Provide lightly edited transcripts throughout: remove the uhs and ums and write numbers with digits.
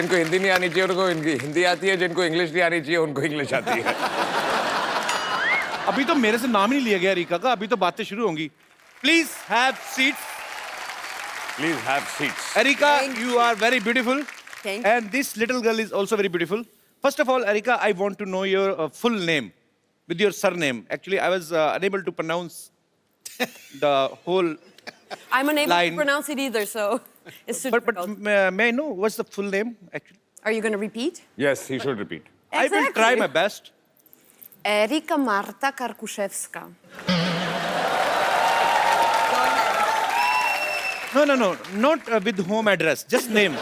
जिनको हिंदी नहीं आनी चाहिए उनको हिंदी आती है, जिनको इंग्लिश नहीं आनी चाहिए उनको इंग्लिश आती है। अभी तो मेरे से नाम ही नहीं लिया गया एरिका का, अभी तो बातें शुरू होंगी। Please have seats. Please have seats. Erika, you are very beautiful. Thank you. And this little girl is also very beautiful. First of all, Erika, I want to know your full name with your surname. Actually, I was unable to pronounce the whole I'm unable line. to pronounce it either, so it's too But difficult. may I know what's the full name actually? Are you going to repeat? Yes, he should repeat. I will try my best. Erika Marta Karkuszewska. No, not with home address, just name.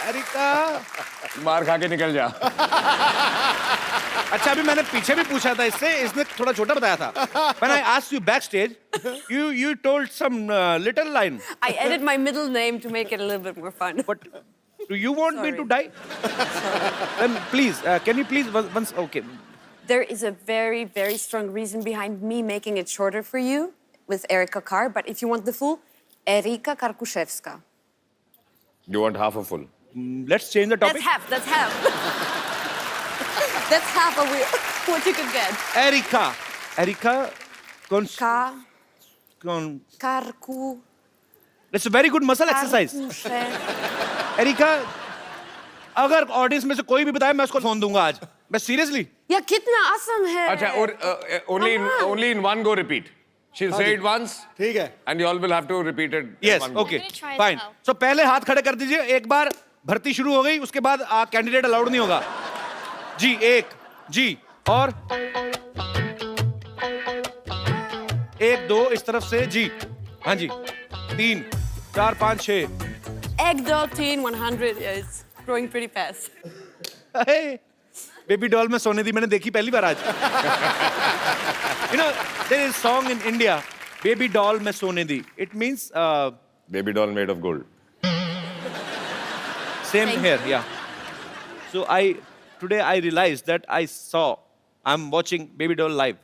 Erika. मार खा के निकल जा। अच्छा, अभी मैंने पीछे भी पूछा था इससे, इसने थोड़ा छोटा बताया था। When I asked you backstage, you told some little line. I added my middle name to make it a little bit more fun. But do you want me Sorry. to die? Then please, can you please once? Okay. There is a very, very strong reason behind me making it shorter for you with Erika Kar, but if you want the full, Erika Karkuszewska. You want half a full? Let's change the topic. That's half. That's half of what you could get. Erika, Karku. It's a very good muscle exercise. Erika, अगर audience में से कोई भी बताए मैं उसको phone दूंगा आज। मैं सीरियसली। या कितना आसान है। अच्छा, और only in one go repeat. She'll say it once. ठीक है। And you all will have to repeat it. in Yes, one go. okay, I'm gonna try it fine. now. So पहले हाथ खड़े कर दीजिए। एक बार भर्ती शुरू हो गई, उसके बाद कैंडिडेट अलाउड नहीं होगा। जी एक, जी और एक दो इस तरफ से जी, हाँ जी, 3 4 5 6। Egg 100 is growing pretty fast. Baby doll में सोने दी मैंने देखी पहली बार आज। You know, there is song in India, baby doll में सोने दी. It means Baby doll made of gold. same here, yeah. So today I realized that I'm watching Baby Doll live.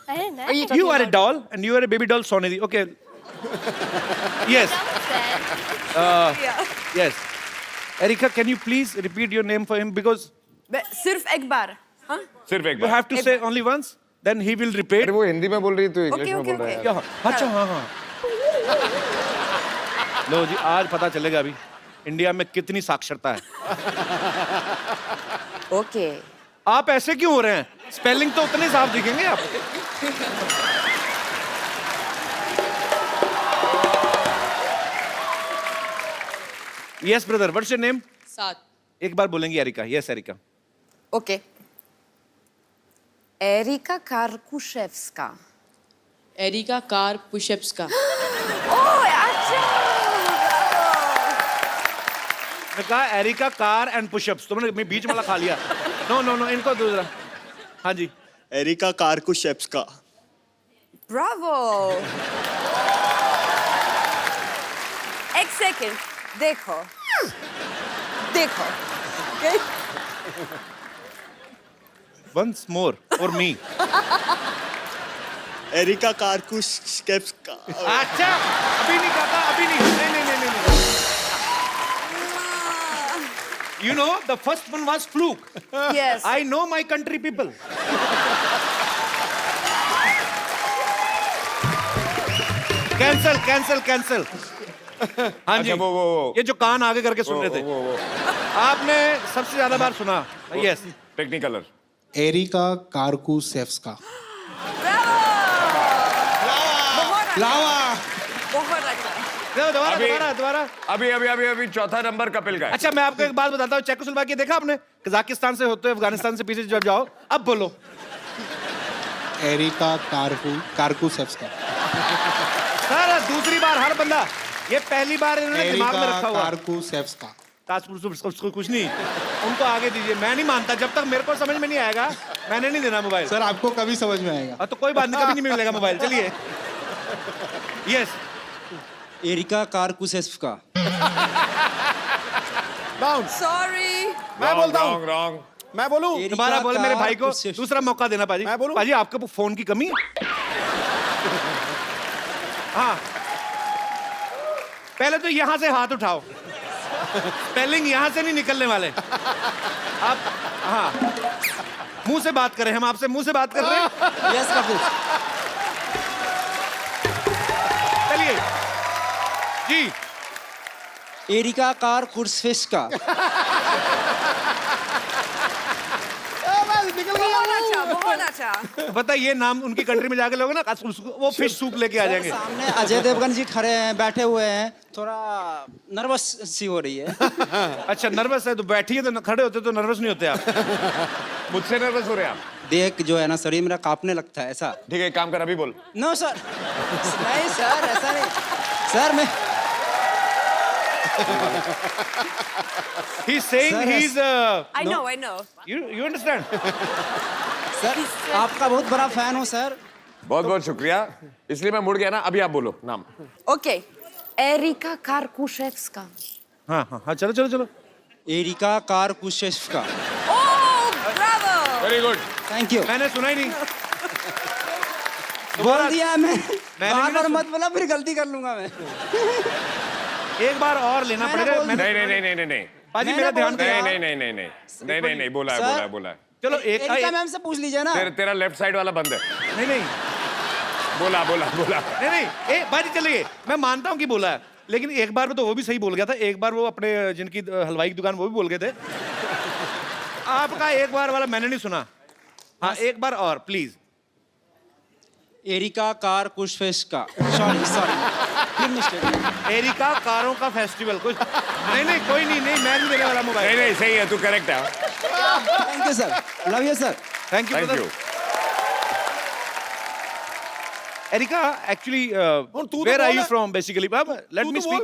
I didn't know. You are a doll and you are a baby doll Sonidhi. Okay. Yes. Yes. Erika, can you please repeat your name for him because सिर्फ एक बार, हाँ? सिर्फ एक you bar. have to say only once, then he will repeat. अरे वो हिंदी में बोल रही तो इंग्लिश में Okay, बोल रहा है। क्या? अच्छा हाँ। लो जी, आज पता चलेगा अभी इंडिया में कितनी साक्षरता है। Okay. आप ऐसे क्यों हो रहे हैं? स्पेलिंग तो उतने साफ दिखेंगे आप। Yes, brother. What's your name? सात. एक बार बोलेंगी Erika. Yes, Erika. Okay. Erika Karkuszewska. Erika Karkuszewska. Oh, अच्छा. मैं कहा एरिका कार एंड पुशअप्स, तुमने मैं बीच वाला खा लिया। नो इनको दूसरा। हाँ जी। Erika Karkushevska. Bravo. एक सेकंड. देखो. Okay? Once more for me. Erika Karkushevska. अच्छा, अभी नहीं कहता, अभी नहीं। नहीं। You know, the first one was fluke. Yes. I know my country people. Cancel. हाँ जी। अच्छा, वो। ये जो कान आगे करके सुन रहे थे। वो आपने सबसे ज्यादा बार सुना। Yes. टेक्निकलर। एरिका कार्कुशेव्स्का. लावा. बहुत अच्छा. दोबारा। अभी चौथा नंबर कपिल का है। अच्छा, मैं आपको एक बात बताता हूँ। चेकोस्लोवाकिया देखा आपने? कजाकिस्तान से होते हुए अफगानिस्तान से पीछे जब जाओ, अब बोलो। एरिका कार्कुशेव्स्का. सर, दूसरी बार हर बंदा। ये पहली बार इन्होंने दिमाग में एरिका रखा हुआ। कार्कुशेव्स्का. कुछ नहीं, उनको आगे दीजिए। मैं नहीं मानता, जब तक मेरे को समझ में नहीं आएगा मैंने नहीं देना मोबाइल। सर, आपको कभी समझ में आएगा. तो कोई बात नहीं, कभी नहीं मिलेगा मोबाइल। चलिए। यस. एरिका कार्कुशेव्स्का. Sorry. मैं बोलता हूँ। रॉन्ग। मैं बोलूँ। दोबारा बोले मेरे भाई को। दूसरा मौका देना पाजी। मैं बोलूं? पाजी, आपके फोन की कमी है? हाँ पहले तो यहां से हाथ उठाओ, स्पेलिंग यहां से नहीं निकलने वाले आप। हाँ मुंह से बात करें, हम आपसे मुंह से बात कर रहे हैं। यस कपूर। चलिए जी। Areca Kar कुर्सफिस्का। बहुत अच्छा। पता है, ये नाम उनकी कंट्री में जाके लोगे ना, वो फिश सूप लेके आ जाएंगे। सामने अजय देवगन जी खड़े हैं, बैठे हुए हैं, थोड़ा नर्वस सी हो रही है। अच्छा नर्वस है तो बैठिए, तो खड़े होते तो नर्वस नहीं होते आप। मुझसे नर्वस हो रहे हैं आप? देख जो है ना, शरीर मेरा कांपने लगता है ऐसा। ठीक है, एक काम कर, अभी बोल। नो सर, नहीं सर, ऐसा नहीं सर। मैं He's saying Sir, he's I know. you understand? Sir आपका बहुत बड़ा फैन हूँ सर। बहुत बहुत शुक्रिया, इसलिए मैं मुड़ गया ना। अभी आप बोलो नाम। Okay. Erika Karkushevska. हाँ चलो। Erika Kar Kursfiska. Oh, bravo! Very good. Thank you. मैंने सुना ही नहीं। बोल दिया मैं। भी बार ना बार मत बोला, फिर गलती कर लूंगा मैं। एक बार और लेना मैंने पड़ेगा। बोल नहीं। पाजी मैंने मेरा बोल ध्यान दिया। नहीं, बोला सर। है। चलो एक एरिका मैम से पूछ लीजिए ना। तेरा लेफ्ट साइड वाला बंद है। नहीं बोला। नहीं बाजी चलिए, मैं मानता हूँ कि बोला है, लेकिन एक बार में तो वो भी सही बोल गया था। एक बार वो अपने जिनकी हलवाई की दुकान, वो भी बोल गए थे। आपका एक बार वाला मैंने नहीं सुना। हाँ एक बार और please. Erika Kar Kursfiska. Sorry फिर मिस्टेक। एरिका कारों का फेस्टिवल कुछ नहीं कोई नहीं, मैं नहीं देने वाला मोबाइल। नहीं, सही है, तू करेक्ट है। Thank you sir, love you sir. Thank you. Erika actually where are you from basically? Let me speak.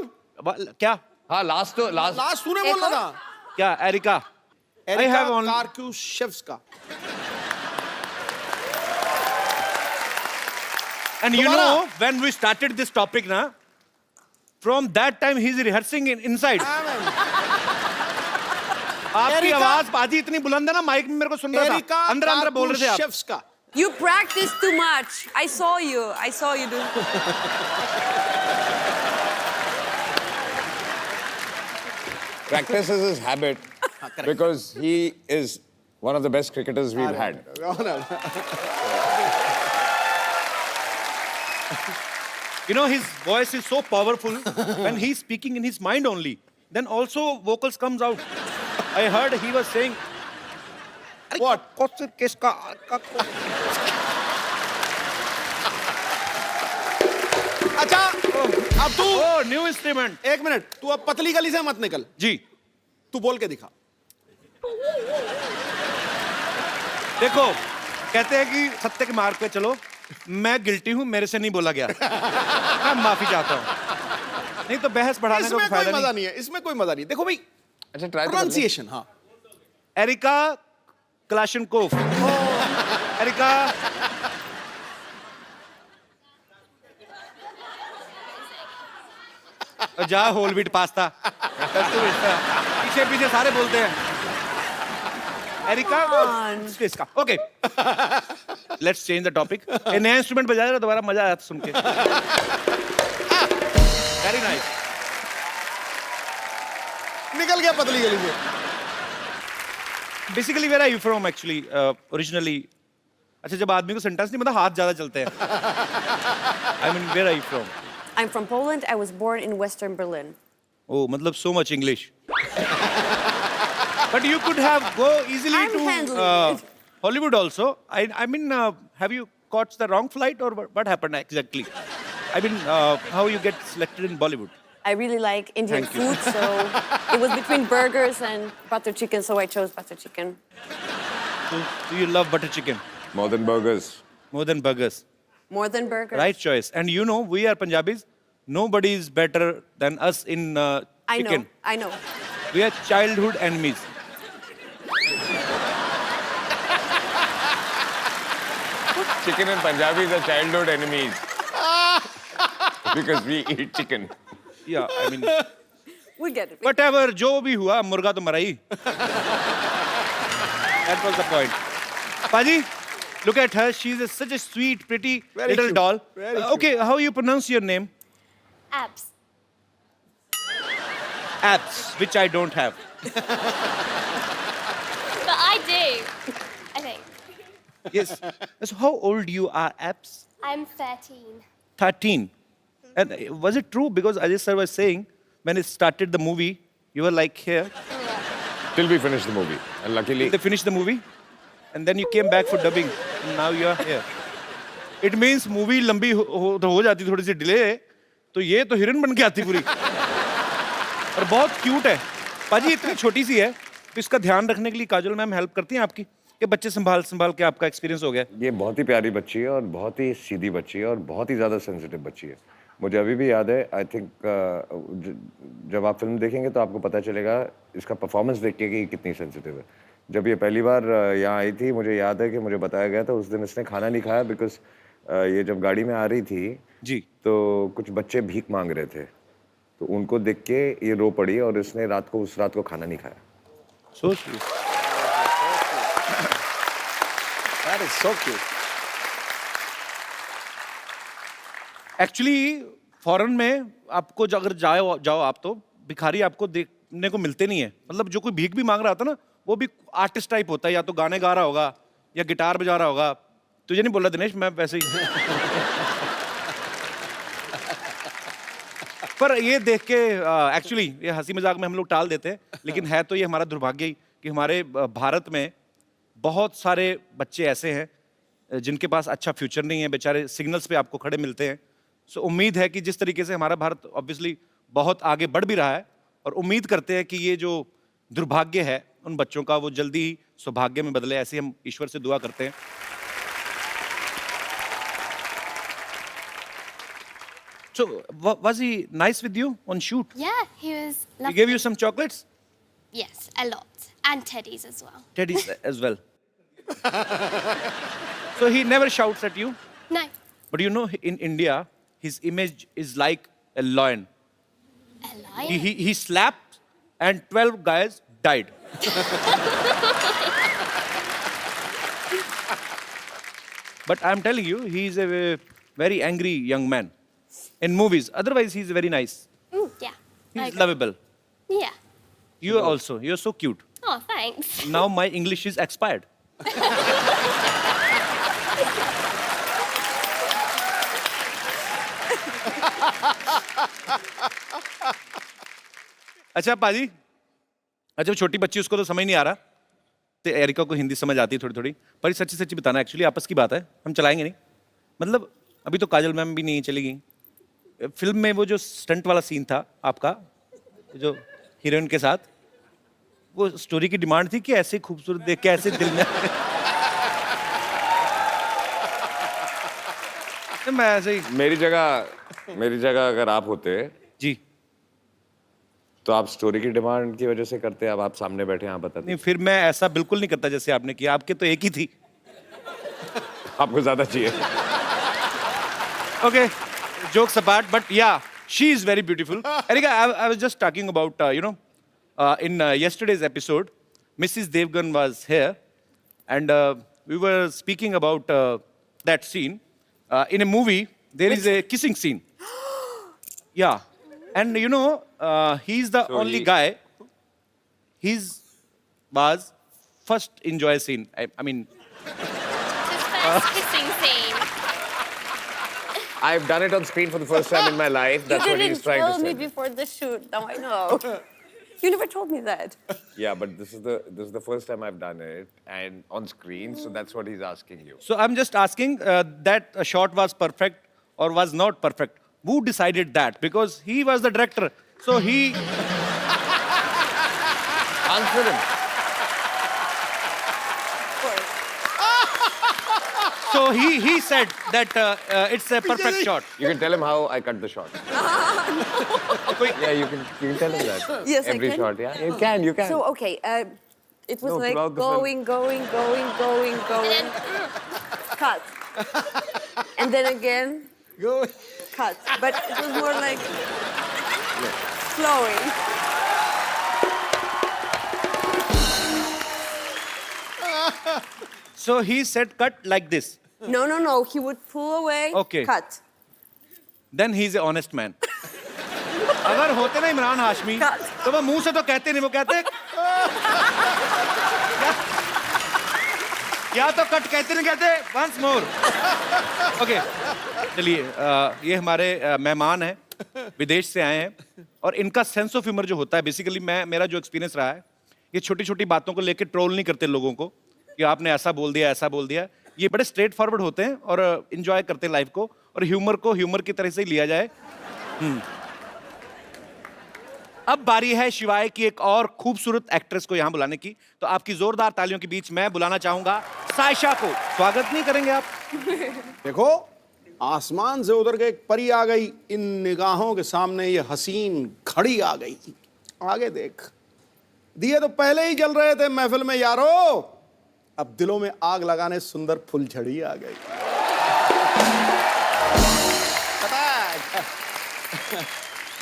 क्या? हाँ लास्ट तूने बोलना था। क्या Erika? I have only Karkushevska. And you know, when we started this topic, na, from that time he's rehearsing inside. आपकी आवाज पाजी इतनी बुलंद है ना, माइक में मेरे को सुन रहा था। अंदर बोल रहे थे आप। कार्कुशेव्स्का। You practice too much. I saw you do. Practice is his habit because he is one of the best cricketers we've had. You know, his voice is so powerful when he's speaking in his mind only. Then also vocals comes out. I heard he was saying, "What? किसका?" अच्छा अब तू Oh, new instrument. एक minute, तू अब पतली गली से मत निकल, जी, तू बोल के दिखा। देखो कहते हैं कि सत्य के मार्ग पे चलो। मैं गिल्टी हूं, मेरे से नहीं बोला गया। मैं माफी चाहता हूं। नहीं तो बहस बढ़ाने का इसमें कोई कोई फायदा मजा नहीं। नहीं है, इसमें कोई मजा नहीं। देखो भाई, अच्छा ट्राई तो प्रोनाउंसिएशन। हाँ एरिका क्लाशनकोव। एरिका जा होल व्हीट पास्ता। पीछे पीछे सारे बोलते हैं एरिका इसका। Okay let's change the topic. ये नया इंस्ट्रूमेंट बजाया ना, दोबारा मजा आया सुन के। Very nice. निकल गया पतली गली से। Basically where are you from actually originally? अच्छा जब आदमी को सेंटेंस नहीं मतलब हाथ ज्यादा चलते हैं। I mean where are you from? I'm from Poland. I was born in Western Berlin. Oh, मतलब so much English. But you could have go easily I'm to handling it. Hollywood also. I mean, have you caught the wrong flight or what happened exactly? I mean, how you get selected in Bollywood? I really like Indian Thank you. food, so it was between burgers and butter chicken, so I chose butter chicken. So you love butter chicken More than burgers. more than burgers. More than burgers. Right choice. And you know, we are Punjabis. Nobody is better than us in chicken. I know. We are childhood enemies. Chicken and Punjabis are childhood enemies. Because we eat chicken. Yeah, I mean, We get it. whatever, जो भी हुआ, मुर्गा तो मरा ही. That was the point. पाजी, Look at her. She's such a sweet, pretty Very little cute. doll. Very cute. Okay, how you pronounce your name? Abs. Abs, which I don't have. But I do, I think. Yes. So how old you are, Abs? I'm 13. 13. And was it true? Because Ajay sir was saying, when it started the movie, you were like here. Till we finish the movie. And luckily, They finished the movie, and then you came back for dubbing. And now you are here. It means movie लंबी हो जाती थोड़ी सी delay, तो ये तो heroine बन के आती पूरी. और बहुत क्यूट है. पाजी इतनी छोटी सी है, तो इसका ध्यान रखने के लिए काजल मैम हेल्प करती हैं आपकी? कि बच्चे संभाल संभाल के आपका एक्सपीरियंस हो गया? ये बहुत ही प्यारी बच्ची है और बहुत ही सीधी बच्ची है और बहुत ही ज़्यादा सेंसिटिव बच्ची है. मुझे अभी भी याद है, आई थिंक जब आप फिल्म देखेंगे तो आपको पता चलेगा इसका परफॉर्मेंस देख के कि ये कितनी सेंसिटिव है. जब ये पहली बार यहाँ आई थी, मुझे याद है कि मुझे बताया गया था उस दिन इसने खाना नहीं खाया बिकॉज ये जब गाड़ी में आ रही थी जी. तो कुछ बच्चे भीख मांग रहे थे, तो उनको देख के ये रो पड़ी और इसने उस रात को खाना नहीं खाया. So sweet. That is so cute. Actually foreign में आपको अगर जाओ आप तो भिखारी आपको देखने को मिलते नहीं है. मतलब जो कोई भीख भी मांग रहा था ना, वो भी आर्टिस्ट टाइप होता है, या तो गाने गा रहा होगा या गिटार बजा रहा होगा. तुझे नहीं बोल रहा दिनेश, मैं वैसे ही. पर ये देख के एक्चुअली ये हंसी मजाक में हम लोग टाल देते हैं, लेकिन है तो ये हमारा दुर्भाग्य ही कि हमारे भारत में बहुत सारे बच्चे ऐसे हैं जिनके पास अच्छा फ्यूचर नहीं है, बेचारे सिग्नल्स पे आपको खड़े मिलते हैं. सो उम्मीद है कि जिस तरीके से हमारा भारत ऑब्वियसली बहुत आगे बढ़ भी रहा है, और उम्मीद करते हैं कि ये जो दुर्भाग्य है उन बच्चों का वो जल्दी ही सौभाग्य में बदले. ऐसे हम ईश्वर से दुआ करते हैं. So, was he nice with you on shoot? Yeah, he was He lovely. gave you some chocolates? Yes, a lot. And teddies as well. Teddies as well. So he never shouts at you? No. But you know, in India, his image is like a lion. A lion. He slapped and 12 guys died. But I'm telling you, he's a very angry young man. In movies. Otherwise, he's very nice. Yeah. He's Okay. lovable. Yeah. You also. You're so cute. Oh, thanks. Now my English is expired. अच्छा पाजी, अच्छा वो छोटी बच्ची उसको तो समझ नहीं आ रहा, तो एरिका को हिंदी समझ आती है थोड़ी थोड़ी. पर ये सच्ची सच्ची बताना, एक्चुअली आपस की बात है, हम चलाएंगे नहीं. मतलब अभी तो काजल मैम भी नहीं चलेगी. फिल्म में वो जो स्टंट वाला सीन था आपका, जो हीरोइन के साथ, वो स्टोरी की डिमांड थी कि ऐसे खूबसूरत देख के ऐसे दिल में मैं ऐसे ही. मेरी जगह अगर आप होते जी. तो आप स्टोरी की डिमांड की वजह से करते. अब आप सामने बैठे हैं, आप बताते. नहीं, फिर मैं ऐसा बिल्कुल नहीं करता जैसे आपने किया. आपके तो एक ही थी. आपको ज्यादा चाहिए. Okay, jokes apart, but yeah, she is very beautiful. Erika, I was just talking about, in yesterday's episode, Mrs. Devgan was here, and we were speaking about that scene. In a movie, there is a kissing scene. Yeah, and he's the only guy. His was first enjoy scene. I mean, His first kissing scene. I've done it on screen for the first time in my life. That's You what didn't he's trying tell to me say. before the shoot. Now I know. You never told me that. Yeah, but this is the first time I've done it and on screen, so that's what he's asking you. so I'm just asking that a shot was perfect or was not perfect. Who decided that? Because he was the director. So he. Answer him. So he said that it's a perfect shot. You can tell him how I cut the shot. Yeah, you can tell him that. Yes, I Every can. shot, yeah. You can. So, okay, it was No, like throughout the film. going, And then, cut. And then again, Go. cut. But it was more like flowing. So he said cut like this. No, no, no. He would pull away, Okay. cut. Then he's an honest man. अगर होते ना इमरान हाशमी तो वो मुंह से तो कहते नहीं, वो कहते या तो कट कहते नहीं कहते वंस मोर। ओके चलिए, ये हमारे मेहमान हैं, विदेश से आए हैं और इनका सेंस ऑफ ह्यूमर जो होता है, बेसिकली मेरा जो एक्सपीरियंस रहा है, ये छोटी छोटी बातों को लेकर ट्रोल नहीं करते लोगों को कि आपने ऐसा बोल दिया ऐसा बोल दिया। ये बड़े स्ट्रेट फॉरवर्ड होते हैं और इंजॉय करते हैं लाइफ को, और ह्यूमर को ह्यूमर की तरह से ही लिया जाए। अब बारी है शिवाय की एक और खूबसूरत एक्ट्रेस को यहाँ बुलाने की, तो आपकी जोरदार तालियों के बीच मैं बुलाना चाहूंगा सायशा को। स्वागत नहीं करेंगे आप? देखो, आसमान से उतर के एक परी आ गई, इन निगाहों के सामने ये हसीन घड़ी आ गई। आगे देख, दिए तो पहले ही जल रहे थे महफिल में यारो, अब दिलों में आग लगाने सुंदर फुलझड़ी आ गई।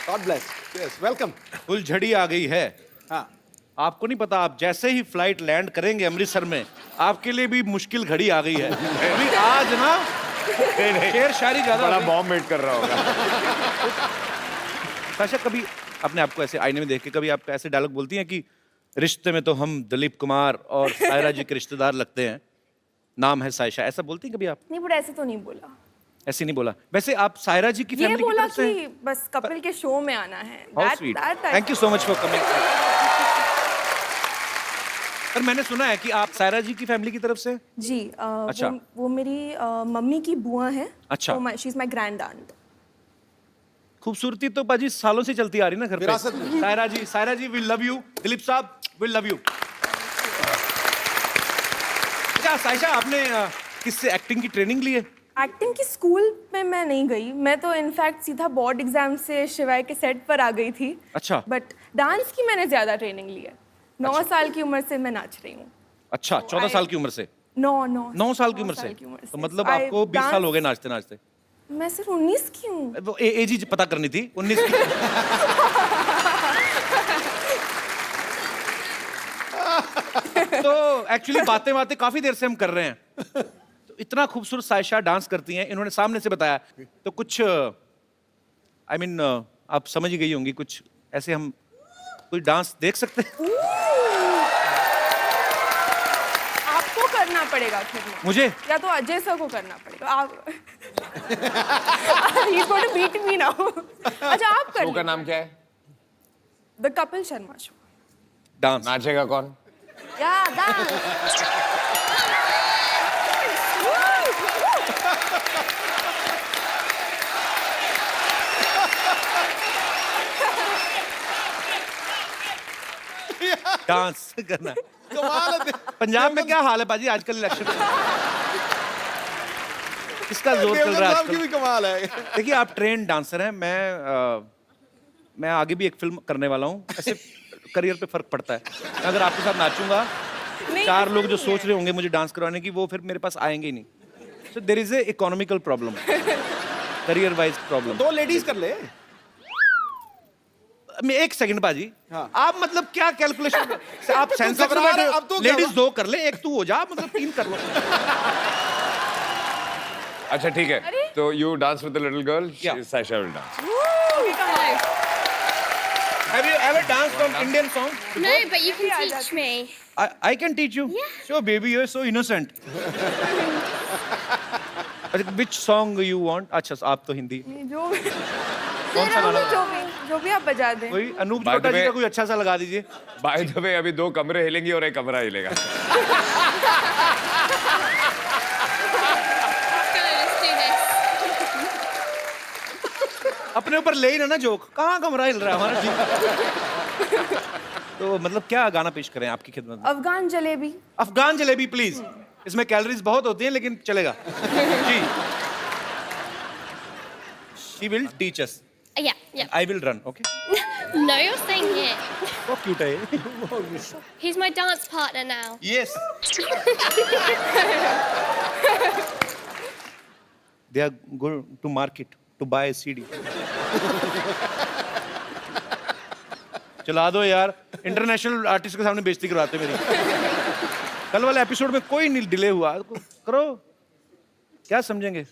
God bless. Yes, welcome. फुलझड़ी आ गई है। हाँ, आपको नहीं पता, आप जैसे ही फ्लाइट लैंड करेंगे अमृतसर में, आपके लिए भी मुश्किल घड़ी आ गई है। अभी आज ना शेर शायरी ज्यादा बड़ा हो गई। बॉम्ब मेट कर रहा होगा। सायशा, कभी अपने आप को ऐसे आईने में देख के कभी आप ऐसे डायलॉग बोलती हैं कि रिश्ते में तो हम दिलीप कुमार और सायरा जी के रिश्तेदार लगते हैं, नाम है सायशा, ऐसा बोलती हैं कभी आप? नहीं, बट ऐसे तो नहीं बोला। ऐसे नहीं बोला। वैसे आप सायरा जी की ये फैमिली की बोला तरफ से? कि बस कपिल के शो में आना है। How sweet, thank you so much for coming. पर मैंने सुना है कि आप सायरा जी की फैमिली की तरफ से? जी, अच्छा। वो मेरी मम्मी की बुआ है। अच्छा। She is my grand aunt. खूबसूरती तो पाजी सालों से चलती आ रही ना घर पे। विरासत में। सायरा जी वी लव यू। दिलीप साहब वी लव यू। अच्छा सायशा, आपने किससे एक्टिंग की ट्रेनिंग ली है? एक्टिंग की स्कूल में मैं नहीं गई, मैं तो इनफैक्ट सीधा बोर्ड एग्जाम से शिवाय के सेट पर आ गई थी। अच्छा। बट डांस की मैंने ज्यादा ट्रेनिंग ली है। 9 साल की उम्र से मैं नाच रही हूँ। अच्छा, 14 साल की उम्र से? 9 साल की उम्र से? तो मतलब आपको 20 साल हो गए नाचते नाचते? मैं सिर्फ 19 की हूँ। वो एज ही पता करनी थी, 19 की। तो एक्चुअली बातें बातें काफी देर से हम कर रहे हैं, तो इतना खूबसूरत सायशा डांस करती हैं, इन्होंने सामने से बताया, तो कुछ आई मीन आप समझ ही गई होंगी, कुछ ऐसे हम कोई डांस देख सकते हैं? आपको करना पड़ेगा फिर ना। मुझे? या तो अजय सर को करना पड़ेगा। आप He's going to beat me now. अच्छा, आप कर शो का नाम क्या है? The Kapil Sharma show. Dance नाचेगा कौन? या डांस। डांस करना। कमाल है। पंजाब में क्या हाल है पाजी आजकल इलेक्शन में? किसका जोर चल देवगन रहा है साहब की आजकल? भी कमाल है। देखिए, आप ट्रेन डांसर हैं, मैं आगे भी एक फिल्म करने वाला हूँ, ऐसे करियर पे फर्क पड़ता है। मैं अगर आपके साथ नाचूंगा, नहीं, 4 लोग जो नहीं सोच है। रहे होंगे मुझे डांस करवाने की, वो फिर मेरे पास आएंगे ही नहीं। So there is a economical problem, career wise problem. 2 ladies कर ले। एक सेकंड बाजी, हाँ। आप मतलब क्या कैलकुलेशन, आप सेंसर घबरा रहे, अब तो क्या लेडीज हुआ? 2 कर ले, एक तू हो जा, मतलब 3 कर लो। अच्छा ठीक है, तो you dance with the little girl, Yeah. Sayyeshaa will dance. Have you ever danced from Indian song? No, but you can teach me. I can teach you. Yeah. Sure, baby, you're so innocent. Which song you want? अच्छा, आप तो हिंदी। जो भी कौन सा गाना? जो भी आप बजा दें। कोई Anoop By the Jalota ji way- का कोई अच्छा सा लगा दीजिए। बाय द वे, अभी 2 कमरे हिलेंगे और एक कमरा हिलेगा। Let's do this. अपने ऊपर ले ही ना जोक, कहाँ कमरा हिल रहा है हमारा जी। तो मतलब क्या गाना पेश करें आपकी खिदमत में? अफगान जलेबी। अफगान जलेबी प्लीज। इसमें कैलोरीज बहुत होती हैं लेकिन चलेगा। जी। She will teach us. Yeah, yeah. I will run, okay? No, you're saying it. बहुत cute है ये। He's my dance partner now. Yes. They are going to market to buy a CD. चला दो यार, इंटरनेशनल आर्टिस्ट के सामने बेइज्जती करवाते मेरी। कल वाले एपिसोड में कोई नहीं डिले हुआ, करो, क्या समझेंगे?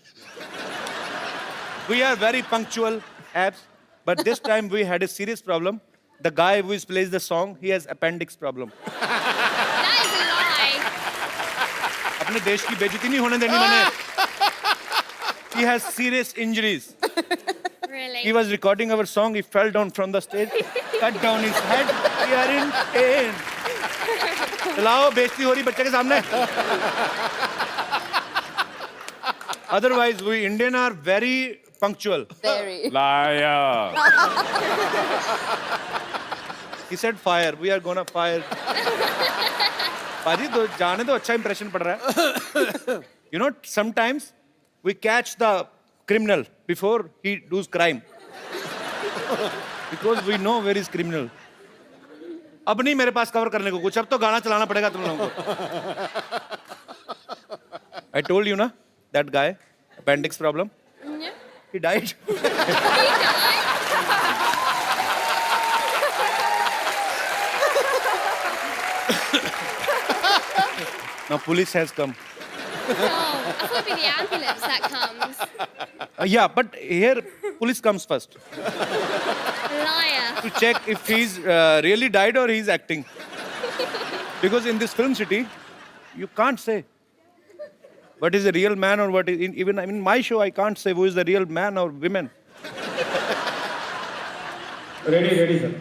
We are very punctual, abs, but this time we had a serious problem. The guy who plays the song, he has appendix problem. That is a lie. अपने देश की बेइज्जती नहीं होने देनी मैंने. He has serious injuries. Really? He was recording our song. He fell down from the stage, cut down his head. We are in pain. चलाओ, बेइज्जती हो रही बच्चे के सामने. Otherwise, we Indian are very punctual. Very. Liar. He said fire. We are gonna fire. पाजी तो जाने तो अच्छा impression पड़ रहा है. You know, sometimes we catch the criminal before he does crime. Because we know where is criminal. अब नहीं मेरे पास कवर करने को कुछ, अब तो गाना चलाना पड़ेगा तुम लोगों को. I told you ना, that guy, appendix problem. Yeah. He died. Now police has come. Oh, I thought it'd be the ambulance that comes. Yeah, but here police comes first Liar. to check if he's really died or he's acting. Because in this film city, you can't say what is a real man or what is even in my show I can't say who is the real man or women. Ready, sir.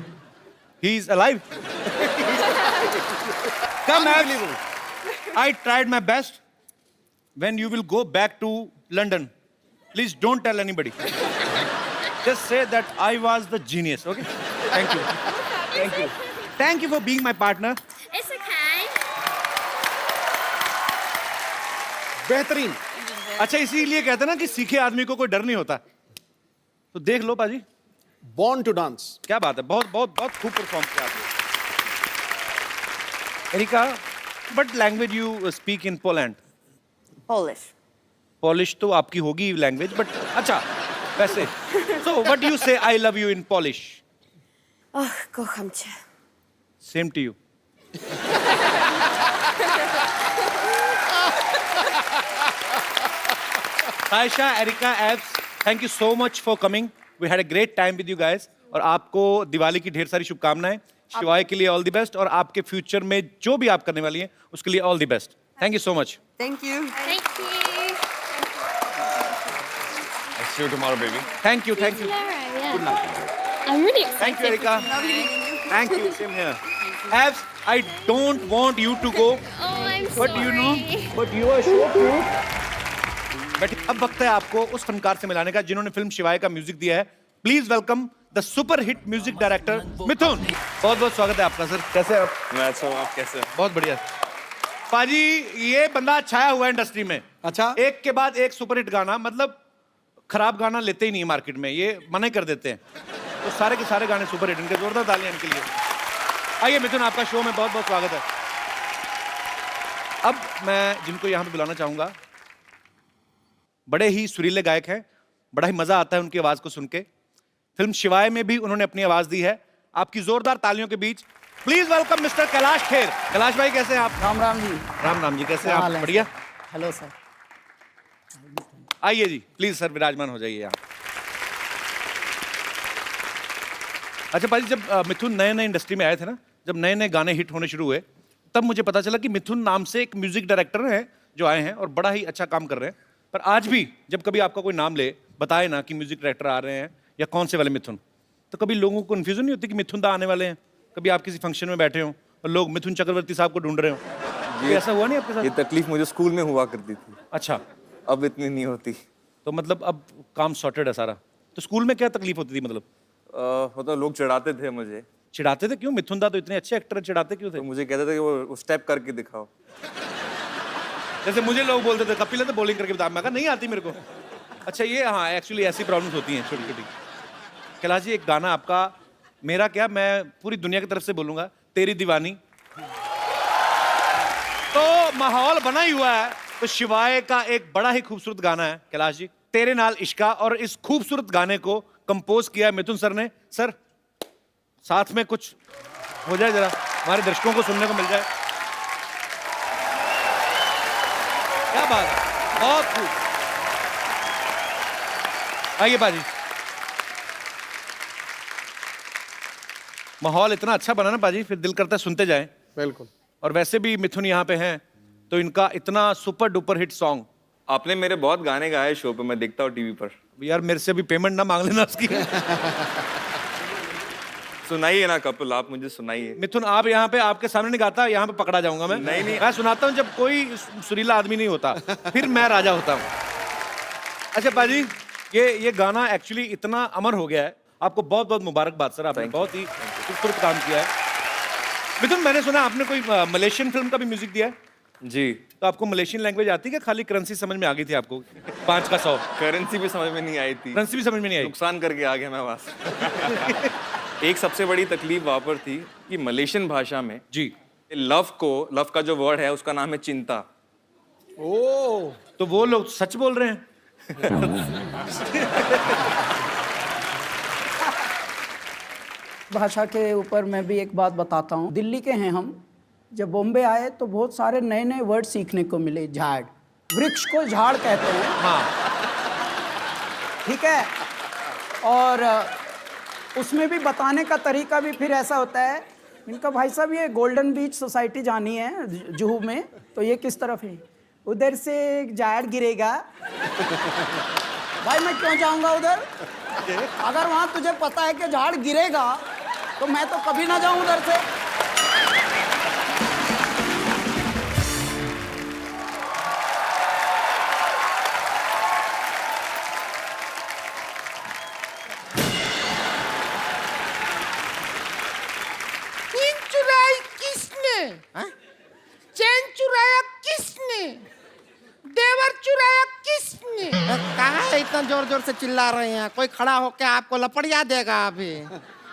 He's alive. Come, Abs. I tried my best. When you will go back to London, please don't tell anybody. Just say that I was the genius, okay? Thank you. Thank you. Thank you for being my partner. It's okay. बेहतरीन. अच्छा इसीलिए कहते हैं ना कि सीखे आदमी को कोई डर नहीं होता. तो देख लो पाजी, बॉर्न टू डांस. क्या बात है, बहुत बहुत बहुत खूब परफॉर्म किया आपने. Erika, what language you speak in Poland? Polish. Polish तो आपकी होगी लैंग्वेज, बट अच्छा वैसे. So what do you say I love you in Polish? Oh, kocham cię. Same to you. Aisha, Erika, Abs, thank you so much for coming. We had a great time with you guys. और आपको दिवाली की ढेर सारी शुभकामनाएं. शिवाय के लिए all the best और आपके फ्यूचर में जो भी आप करने वाली हैं उसके लिए all the best. Thank you so much. Thank you. Thank you. I'll see you tomorrow, baby. Thank you, thank you. Tomorrow, yeah. I'm really excited. Thank you, Erika. Thank you. Same here. Abs, I don't want you to go, Oh, I'm sorry. but you know, but you are so cute. But अब वक्त है आपको उस फनकार से मिलाने का जिन्होंने film शिवाय का म्यूजिक दिया है. Please welcome the super hit music director Mithoon. बहुत बहुत स्वागत है आपका सर. कैसे हैं आप? मैं अच्छा हूँ, आप कैसे? बहुत बढ़िया. पाजी ये बंदा छाया हुआ है इंडस्ट्री में. अच्छा. एक के बाद एक सुपर हिट गाना, मतलब खराब गाना लेते ही नहीं है मार्केट में, ये मना ही कर देते हैं. तो सारे के सारे गाने सुपर हिट. इनके जोरदार तालियां इनके लिए. आइए मिथुन, आपका शो में बहुत बहुत स्वागत है. अब मैं जिनको यहाँ पे बुलाना चाहूंगा, बड़े ही सुरीले गायक हैं, बड़ा ही मजा आता है उनकी आवाज को सुन के. फिल्म शिवाय में भी उन्होंने अपनी आवाज दी है. आपकी जोरदार तालियों के बीच please welcome mister Kailash Kher. Kailash भाई कैसे हैं आप? राम राम जी. राम राम जी, कैसे हैं आप? बढ़िया. Hello sir. आइए जी, प्लीज सर विराजमान हो जाइए यहाँ. अच्छा पाजी, जब मिथुन नए नए इंडस्ट्री में आए थे ना, जब नए नए गाने हिट होने शुरू हुए, तब मुझे पता चला कि मिथुन नाम से एक म्यूजिक डायरेक्टर हैं जो आए हैं और बड़ा ही अच्छा काम कर रहे हैं. पर आज भी जब कभी आपका कोई नाम ले, बताए ना कि म्यूजिक डायरेक्टर आ रहे हैं या कौन से वाले मिथुन, तो कभी लोगों को कन्फ्यूजन नहीं होती कि मिथुन दा आने वाले हैं? कभी आप किसी फंक्शन में बैठे हो और लोग मिथुन चक्रवर्ती साहब को ढूंढ रहे हो, ये ऐसा हुआ नहीं आपके साथ? ये तकलीफ मुझे स्कूल में हुआ करती थी, अच्छा. अब इतनी नहीं होती. तो मतलब अब काम सॉर्टेड है सारा. तो स्कूल में क्या तकलीफ होती थी मतलब? मतलब लोग चिढ़ाते थे मुझे. चिढ़ाते थे? क्यों? मिथुन दा तो इतने अच्छे एक्टर, चिढ़ाते क्यों थे? तो मुझे कहते थे कि वो स्टेप करके दिखाओ. जैसे मुझे लोग बोलते थे कपिल तो बॉलिंग करके बता, मैं कहा नहीं आती मेरे को. अच्छा ये, हाँ एक्चुअली ऐसी प्रॉब्लम्स होती हैं छोटी छोटी. कैलाश जी, एक गाना आपका, मेरा क्या, मैं पूरी दुनिया की तरफ से बोलूंगा, तेरी दीवानी. तो माहौल बना ही हुआ है. तो शिवाय का एक बड़ा ही खूबसूरत गाना है कैलाश जी, तेरे नाल इश्का. और इस खूबसूरत गाने को कंपोज किया मिथुन सर ने. सर साथ में कुछ हो जाए जरा, हमारे दर्शकों को सुनने को मिल जाए. क्या बात है, बहुत खूब। आइए बाजी। माहौल इतना अच्छा बना ना बाजी, फिर दिल करता है सुनते जाएं। बिल्कुल। और वैसे भी मिथुन यहाँ पे हैं, तो इनका इतना सुपर डुपर हिट सॉन्ग। आपने मेरे बहुत गाने गाए शो पे, मैं देखता हूँ टीवी पर। यार मेरे से भी पेमेंट ना मांग लेना उसकी। सुनाइए ना कपिल, आप मुझे सुनाइए। मिथुन आप यहाँ पे, आपके सामने नहीं गाता, यहाँ पे पकड़ा जाऊंगा मैं। नहीं। मैं सुनाता हूँ जब कोई सुरीला आदमी नहीं होता, फिर मैं राजा होता हूँ। अच्छा बाजी, ये गाना एक्चुअली इतना अमर हो गया है, आपको बहुत बहुत मुबारकबाद सर, आपने बहुत ही खूबसूरत काम किया है। मिथुन मैंने सुना आपने कोई मलेशियन फिल्म का भी म्यूजिक दिया है? जी। तो आपको मलेशियन लैंग्वेज आती है क्या, खाली करेंसी समझ में आ गई थी आपको? 5 का 100 करेंसी भी समझ में नहीं आई थी। करेंसी भी समझ में नहीं आई? नुकसान करके आ गया मैं वहां से। एक सबसे बड़ी तकलीफ वहां पर थी कि मलेशियन भाषा में जी लव का जो वर्ड है उसका नाम है चिंता। ओ, तो वो लोग सच बोल रहे हैं। भाषा के ऊपर मैं भी एक बात बताता हूँ। दिल्ली के हैं हम, जब बॉम्बे आए तो बहुत सारे नए नए वर्ड सीखने को मिले। झाड़, वृक्ष को झाड़ कहते हैं। हाँ ठीक है, और उसमें भी बताने का तरीका भी फिर ऐसा होता है। इनका भाई साहब ये गोल्डन बीच सोसाइटी जानी है जुहू में, तो ये किस तरफ है? उधर से एक झाड़ गिरेगा। भाई मैं क्यों जाऊंगा उधर? अगर वहां तुझे पता है कि झाड़ गिरेगा तो मैं तो कभी ना जाऊं उधर से। चैन चुराया किसने? देवर चुराया किसने? कहाँ इतना जोर जोर से चिल्ला रहे हैं? कोई खड़ा होकर आपको लपड़िया देगा अभी।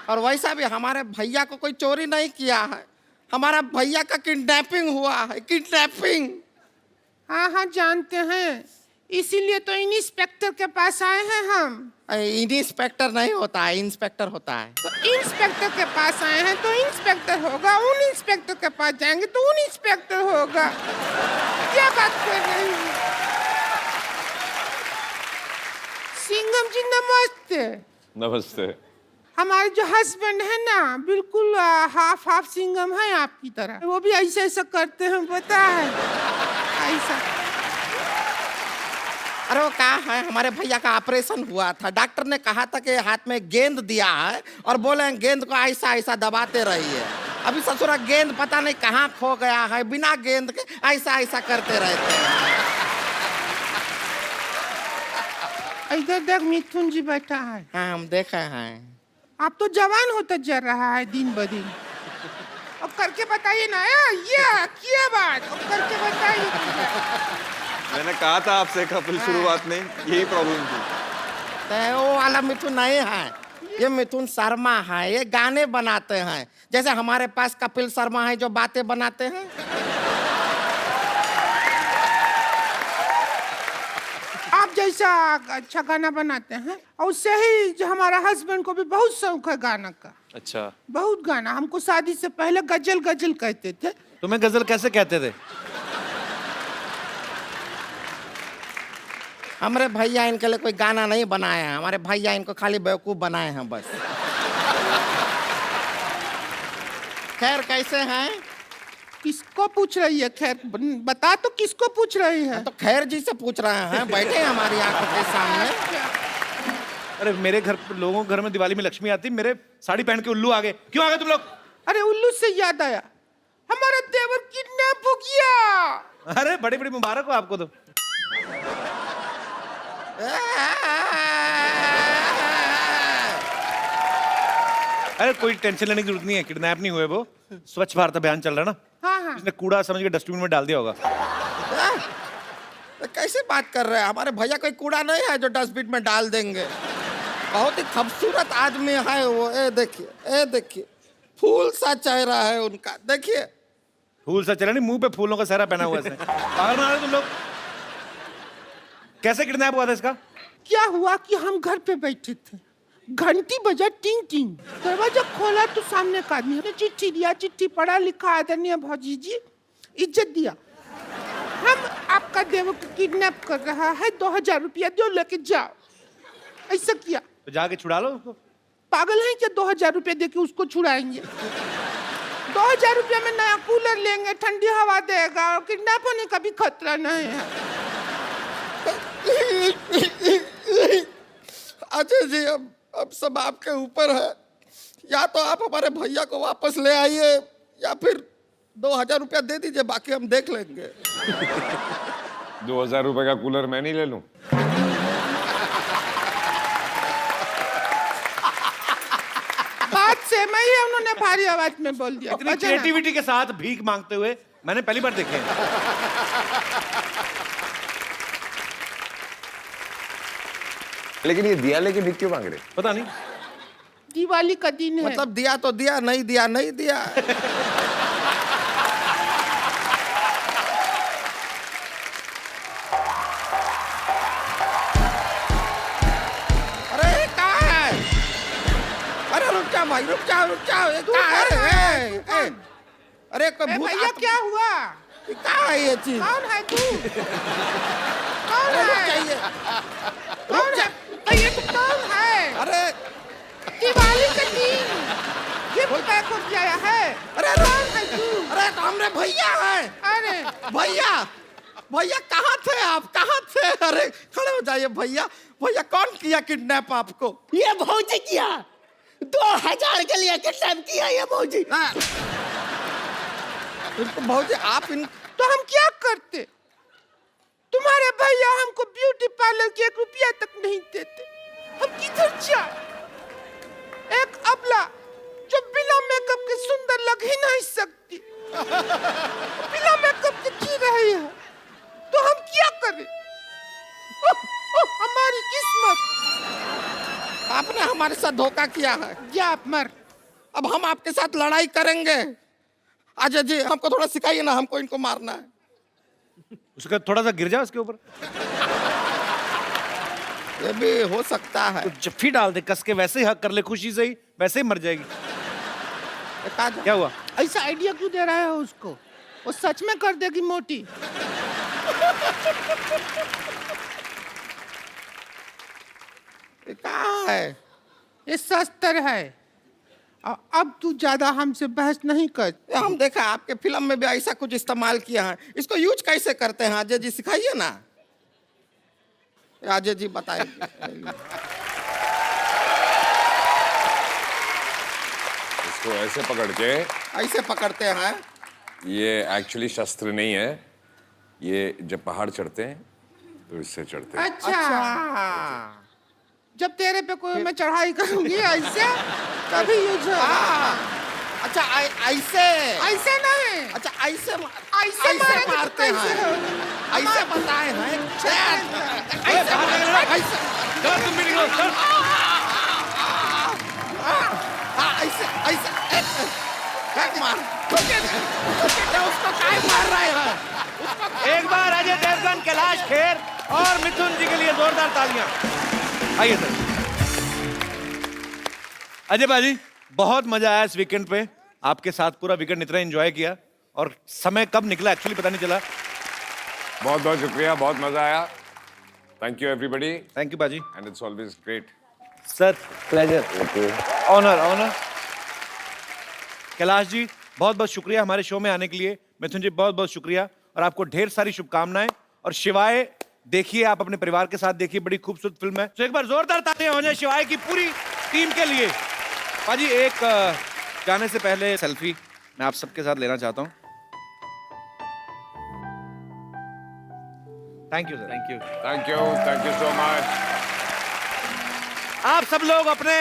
और वैसा भी हमारे भैया को कोई चोरी नहीं किया है, हमारा भैया का किडनैपिंग हुआ है। किडनैपिंग। हाँ हाँ जानते हैं, इसीलिए तो इंस्पेक्टर के पास आए हैं हम। इंस्पेक्टर नहीं होता है, इंस्पेक्टर होता है। तो इंस्पेक्टर के पास आए हैं तो इंस्पेक्टर होगा, उन इंस्पेक्टर के पास जाएंगे तो उन इंस्पेक्टर होगा। क्या बात कर रहे हैं? सिंघम जी नमस्ते। नमस्ते। हमारे जो हस्बैंड है ना, बिल्कुल हाफ हाफ सिंघम है आपकी तरह। वो भी ऐसा ऐसा करते हैं, पता है ऐसा। अरे वो कहा है, हमारे भैया का ऑपरेशन हुआ था, डॉक्टर ने कहा था कि हाथ में गेंद दिया है और बोले गेंद को ऐसा ऐसा दबाते रहिए। अभी ससुरा गेंद पता नहीं कहाँ खो गया है, बिना गेंद के ऐसा ऐसा करते रहते हैं। इधर देख मिथुन जी बैठा है। हाँ हम देखे हैं। आप तो जवान होता जा रहा है दिन ब दिन। अब करके बताइए ना, ये क्या बात, अब करके बताइए। मैंने कहा था आपसे कपिल शुरुआत में यही प्रॉब्लम थी। तो वो वाला मिथुन नहीं है, ये मिथुन शर्मा है, ये गाने बनाते हैं। जैसे हमारे पास कपिल शर्मा है जो बातें बनाते हैं। आप जैसा अच्छा गाना बनाते हैं, और उससे ही जो हमारा हस्बैंड को भी बहुत शौक है गाना का। अच्छा। बहुत गाना, हमको शादी से पहले गजल गजल कहते थे। तुम्हें गजल कैसे कहते थे? हमारे भैया इनके लिए कोई गाना नहीं बनाया है, हमारे भैया इनको खाली बेवकूफ बनाए हैं बस। खैर कैसे हैं? किसको पूछ रही है? खैर बता तो, किसको पूछ रही है? तो खैर जी से पूछ रहे हैं, बैठे हैं हमारी आंखों के सामने। अरे मेरे घर लोगों के घर में दिवाली में लक्ष्मी आती, मेरे साड़ी पहन के उल्लू आ गए। क्यों आ गए तुम लोग? अरे उल्लू से याद आया, हमारा देवर किडनैप हो गया। अरे बड़ी बड़ी मुबारक हो आपको। तो अरे कोई टेंशन लेने की जरूरत नहीं है, किडनैप नहीं हुए वो। स्वच्छ भारत अभियान चल रहा है ना। हाँ हाँ। इसने कूड़ा समझ के डस्टबिन में डाल दिया होगा। कैसे बात कर रहे हैं? हमारे भैया कोई कूड़ा नहीं है जो डस्टबिन में डाल देंगे। बहुत ही खूबसूरत आदमी है वो। ए देखिए फूल सा चेहरा है उनका, देखिए। फूल सा चेहरा नहीं, मुंह पे फूलों का सहरा पहना हुआ है। पागल बना रहे तुम लोग। कैसे किडनैप हुआ था इसका? क्या हुआ कि हम घर पे बैठे थे, घंटी बजा टिंग टिंग, दरवाजा खोला तो सामने का आदमी ने चिट्ठी दिया। चिट्ठी पढ़ा लिखा, आदरणीय भौजी जी, इज्जत दिया। हम आपका देव को किडनैप कर रहा है, 2000 रुपया दो लेके जाओ। ऐसा किया तो जाके छुड़ा लो उसको। पागल है क्या? 2000 रुपया देके उसको छुड़ाएंगे? 2000 रुपया में नया कूलर लेंगे, ठंडी हवा देगा और किडनैप होने का भी खतरा नहीं है। अजय जी अब सब आपके ऊपर है, या तो आप हमारे भैया को वापस ले आइए या फिर 2000 रुपया दे दीजिए, बाकी हम देख लेंगे। 2000 रुपए का कूलर मैं नहीं ले लूं? बात सेम ही है, उन्होंने भारी आवाज में बोल दिया। इतनी क्रिएटिविटी के साथ भीख मांगते हुए मैंने पहली बार देखे हैं। लेकिन ये दिया लेके भीख क्यों मांग रहे? पता नहीं, दिवाली का दिन है। मतलब दिया तो दिया, नहीं दिया नहीं दिया। अरे कहाँ है? अरे रुक जाओ भाई, रुक जाओ ये कहाँ है? अरे कोई भूत भैया क्या हुआ? कहाँ है ये चीज? कौन है तू? कौन अरे रुक है? जाइए, कौन है? ये तो कौन है? अरे दिवाली का दिन गिफ्ट पैक हो गया है। अरे कौन है तू? अरे तो हमरे भैया है। अरे भैया कहाँ थे आप? कहाँ थे? अरे खड़े हो जाइए भैया। भैया कौन किया किडनैप आपको? ये भौजी किया, 2000 के लिए किडनैप किया ये भौजी। इनको भौजी आप इन तो हम क्या करते? तुम्हारे भैया हमको ब्यूटी पार्लर के 1 रुपया तक नहीं देते। हम किधर जाए? एक अबला जो बिना मेकअप के सुंदर लग ही नहीं सकती, बिना मेकअप के जी रही है, तो हम क्या करें? हमारी किस्मत। आपने हमारे साथ धोखा किया है। जा आप मर। अब हम आपके साथ लड़ाई करेंगे। अजय जी हमको थोड़ा सिखाइए ना, हमको इनको मारना है। उसका थोड़ा सा गिर जाओ उसके ऊपर, ये भी हो सकता है। तो जफ्फी डाल दे कस के, वैसे ही हक कर ले खुशी से ही, वैसे ही मर जाएगी। क्या हुआ? ऐसा आइडिया क्यों दे रहा है उसको? वो सच में कर देगी मोटी। ये कहाँ है? ये शस्त्र है। अब तू ज्यादा हमसे बहस नहीं कर। हम देखा आपके फिल्म में भी ऐसा कुछ इस्तेमाल किया है। इसको यूज कैसे करते हैं अजय जी, सिखाइए ना। अजय जी बताइए। इसको ऐसे पकड़ के, ऐसे पकड़ते हैं। ये एक्चुअली शस्त्र नहीं है, ये जब पहाड़ चढ़ते हैं तो इससे चढ़ते हैं। अच्छा। जब तेरे पे कोई मैं चढ़ाई करूंगी ऐसे कभी यूज हो। अच्छा ऐसे नहीं। अच्छा ऐसे ऐसे मारते हैं। ऐसे बताए हैं। तुम भी निकलो। ऐसे मार। उसको काय मार रहे हैं? एक बार अजय देवगन, कैलाश खेर और मिथुन जी के लिए जोरदार तालियां। आइए सर। अजय भाजी बहुत मजा आया इस वीकेंड पे, आपके साथ पूरा वीकेंड इतना एंजॉय किया और समय कब निकला एक्चुअली पता नहीं चला। बहुत बहुत शुक्रिया, बहुत मजा आया। Thank you everybody. Thank you बाजी। And it's always great sir, pleasure, honour. Kailash ji बहुत बहुत शुक्रिया हमारे शो में आने के लिए। मिथुन जी बहुत बहुत शुक्रिया और आपको ढेर सारी शुभकामनाएं। और शिवाय देखिए, आप अपने परिवार के साथ देखिए, बड़ी खूबसूरत फिल्म है। तो एक बार जोरदार तालियां हो जाए शिवाय की पूरी टीम के लिए। पाजी एक जाने से पहले सेल्फी मैं आप सबके साथ लेना चाहता हूं। Thank you sir. Thank you so much. आप सब लोग अपने